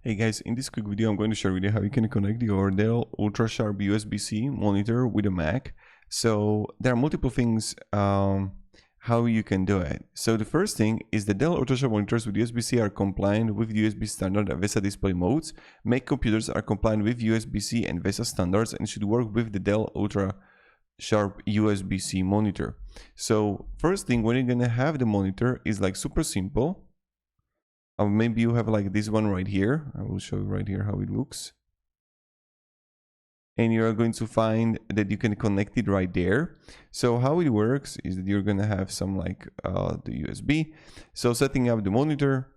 Hey guys, in this quick video I'm going to share with you how you can connect your Dell Ultra Sharp USB-C monitor with a Mac. So there are multiple things how you can do it. So the first thing is the Dell Ultra Sharp monitors with USB-C are compliant with USB standard and VESA display modes. Mac computers are compliant with USB-C and VESA standards and should work with the Dell Ultra Sharp USB-C monitor. So first thing, when you're gonna have the monitor is like super simple. Maybe you have like this one right here. I will show you right here how it looks. And you're going to find that you can connect it right there. So how it works is that you're gonna have some like the USB. So setting up the monitor.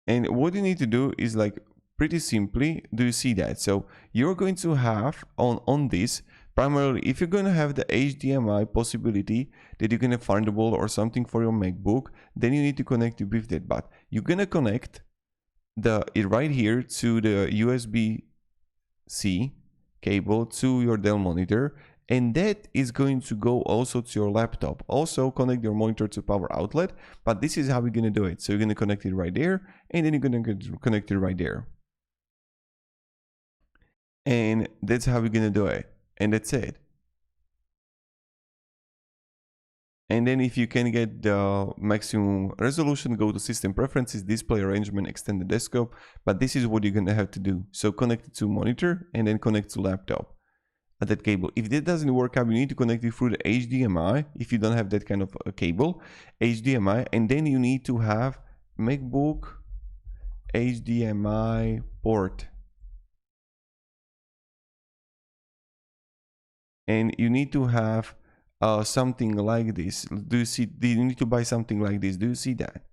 And what you need to do is like pretty simply, do you see that? So you're going to have on this, primarily if you're going to have the HDMI possibility that you can have Thunderbolt or something for your MacBook, then you need to connect it with that. But you're going to connect it right here to the USB-C cable to your Dell monitor, and that is going to go also to your laptop. Also connect your monitor to power outlet, but this is how we're going to do it. So you're going to connect it right there, and then you're going to connect it right there. And that's how we're going to do it. And that's it. And then if you can get the maximum resolution, go to System Preferences, Display Arrangement, Extend the Desktop. But this is what you're going to have to do. So connect it to monitor and then connect to laptop at that cable. If that doesn't work out, you need to connect it through the HDMI. If you don't have that kind of a cable, HDMI, and then you need to have MacBook HDMI port. And you need to have something like this. Do you see? Do you need to buy something like this? Do you see that?